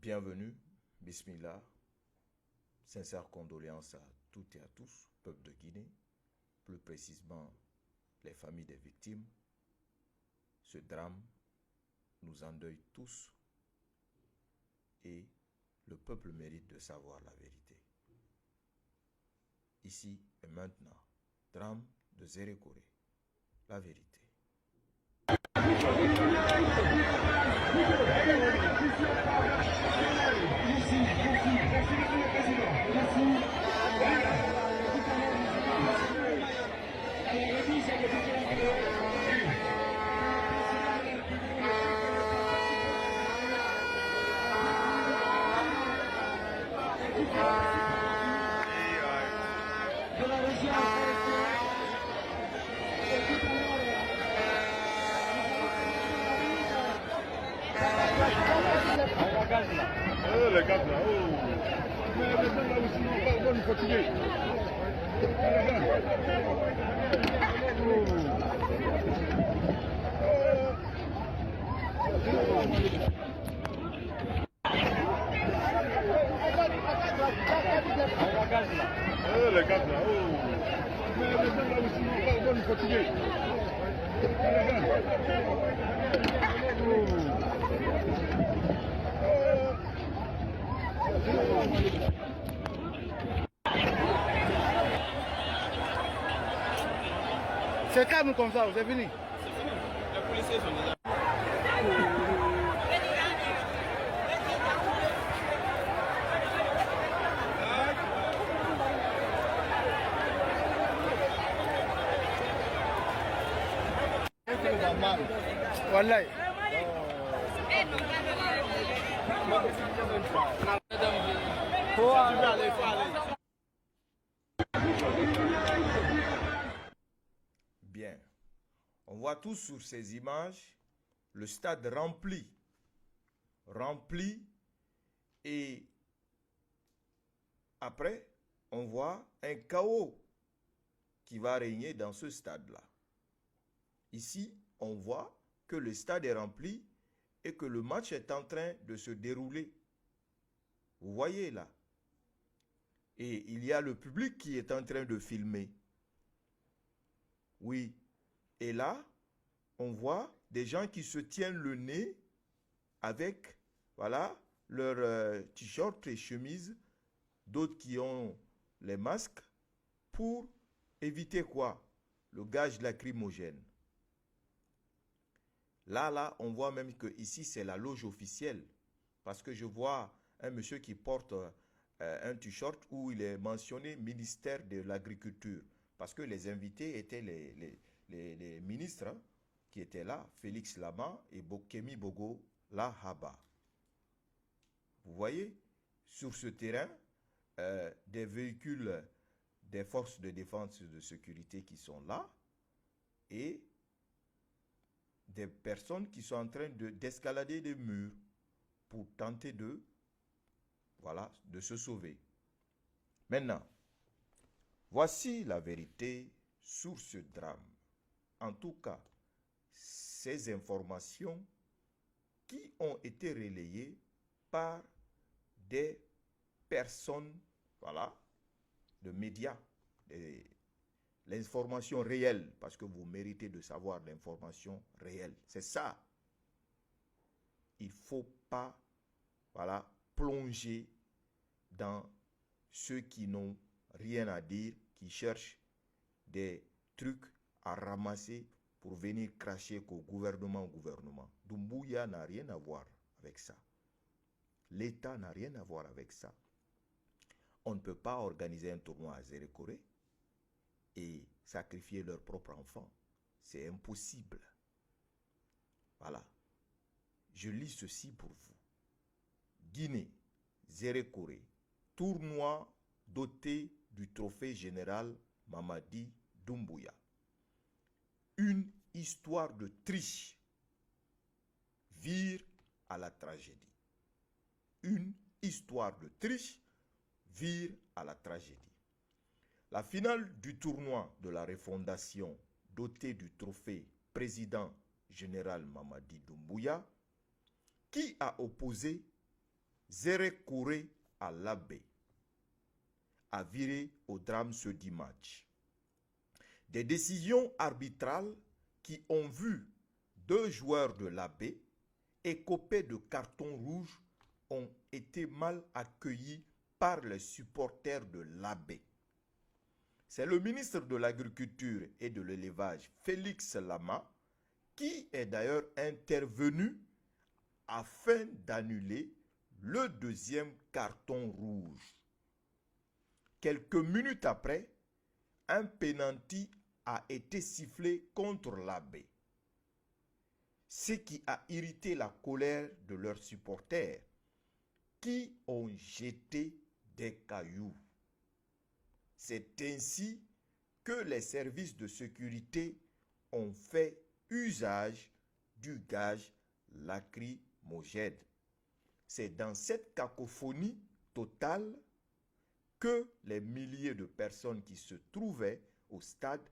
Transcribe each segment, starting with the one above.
Bienvenue, Bismillah, sincères condoléances à toutes et à tous, peuple de Guinée, plus précisément les familles des victimes. Ce drame nous endeuille tous et le peuple mérite de savoir la vérité. Ici et maintenant, drame de Zérékoré, la vérité. Les gars là, oh. Mais les gens là aussi, on va nous fatiguer. Les gars là, oh. Mais les gens là aussi, on va nous fatiguer. C'est calme comme ça, c'est fini. C'est fini. Les policiers sont déjà. Wallahi. Faut aller. Bien, on voit tous sur ces images le stade rempli et après on voit un chaos qui va régner dans ce stade-là. Ici, on voit que le stade est rempli et que le match est en train de se dérouler. Vous voyez là. Et il y a le public qui est en train de filmer. Oui. Et là, on voit des gens qui se tiennent le nez avec, voilà, leur t-shirt et chemise, d'autres qui ont les masques pour éviter quoi? Le gaz lacrymogène. Là, on voit même que ici c'est la loge officielle. Parce que je vois un monsieur qui porte un t-shirt où il est mentionné ministère de l'Agriculture. Parce que les invités étaient les ministres hein, qui étaient là, Félix Lama et Bokemi Bogo Lahaba. Vous voyez, sur ce terrain, des véhicules des forces de défense et de sécurité qui sont là et des personnes qui sont en train d'escalader des murs pour tenter de, voilà, de se sauver. Maintenant, voici la vérité sur ce drame. En tout cas, ces informations qui ont été relayées par des personnes, voilà, de médias, l'information réelle, parce que vous méritez de savoir l'information réelle. C'est ça. Il ne faut pas, voilà, plonger dans ceux qui n'ont rien à dire, qui cherchent des trucs à ramasser pour venir cracher qu'au gouvernement. Doumbouya n'a rien à voir avec ça. L'État n'a rien à voir avec ça. On ne peut pas organiser un tournoi à Zérékoré et sacrifier leurs propres enfants. C'est impossible. Voilà. Je lis ceci pour vous. Guinée, Zérékoré, tournoi doté du trophée général Mamadi Doumbouya. Une histoire de triche vire à la tragédie. Une histoire de triche vire à la tragédie. La finale du tournoi de la refondation doté du trophée président général Mamadi Doumbouya, qui a opposé Zéré Kouré à Labé a viré au drame ce dimanche. Des décisions arbitrales qui ont vu 2 joueurs de Labé écopés de cartons rouges ont été mal accueillis par les supporters de Labé. C'est le ministre de l'Agriculture et de l'Élevage, Félix Lama, qui est d'ailleurs intervenu afin d'annuler le 2e carton rouge. Quelques minutes après, un pénalty a été sifflé contre Labé, ce qui a irrité la colère de leurs supporters qui ont jeté des cailloux. C'est ainsi que les services de sécurité ont fait usage du gaz lacrymogène. C'est dans cette cacophonie totale que les milliers de personnes qui se trouvaient au stade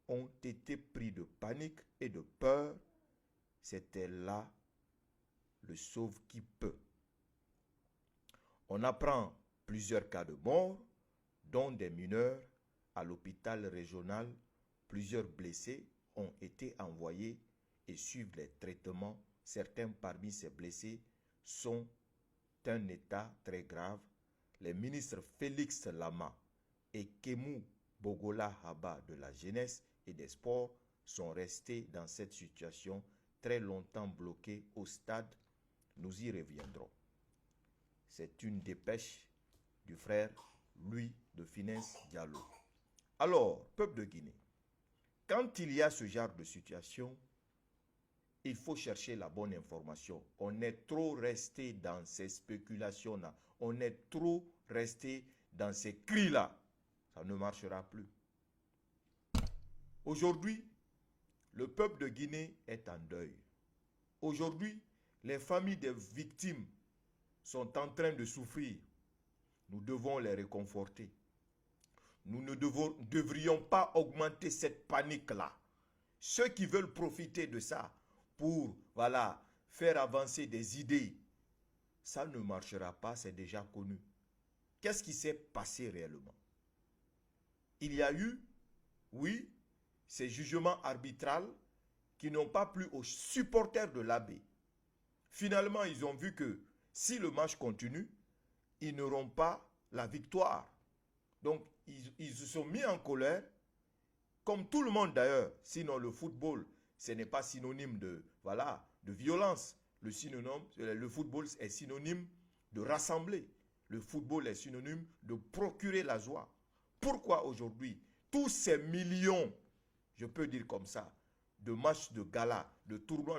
ont été pris de panique et de peur. C'était là le sauve qui peut. On apprend plusieurs cas de mort, dont des mineurs à l'hôpital régional. Plusieurs blessés ont été envoyés et suivent les traitements. Certains parmi ces blessés sont d'un état très grave. Les ministres Félix Lama et Kemou Bogola Haba de la jeunesse et des sports sont restés dans cette situation très longtemps bloqués au stade. Nous y reviendrons. C'est une dépêche du frère Louis de Finesse Diallo. Alors, peuple de Guinée, quand il y a ce genre de situation, il faut chercher la bonne information. On est trop resté dans ces spéculations-là. On est trop resté dans ces cris-là. Ça ne marchera plus. Aujourd'hui, le peuple de Guinée est en deuil. Aujourd'hui, les familles des victimes sont en train de souffrir. Nous devons les réconforter. Nous ne devrions pas augmenter cette panique-là. Ceux qui veulent profiter de ça pour, faire avancer des idées, ça ne marchera pas, c'est déjà connu. Qu'est-ce qui s'est passé réellement? Il y a eu, oui, ces jugements arbitraux qui n'ont pas plu aux supporters de l'Abbé. Finalement, ils ont vu que si le match continue, ils n'auront pas la victoire. Donc, ils se sont mis en colère, comme tout le monde d'ailleurs. Sinon, le football, ce n'est pas synonyme de violence. Le football est synonyme de rassembler. Le football est synonyme de procurer la joie. Pourquoi aujourd'hui, tous ces millions, je peux dire comme ça, de matchs de gala, de tournois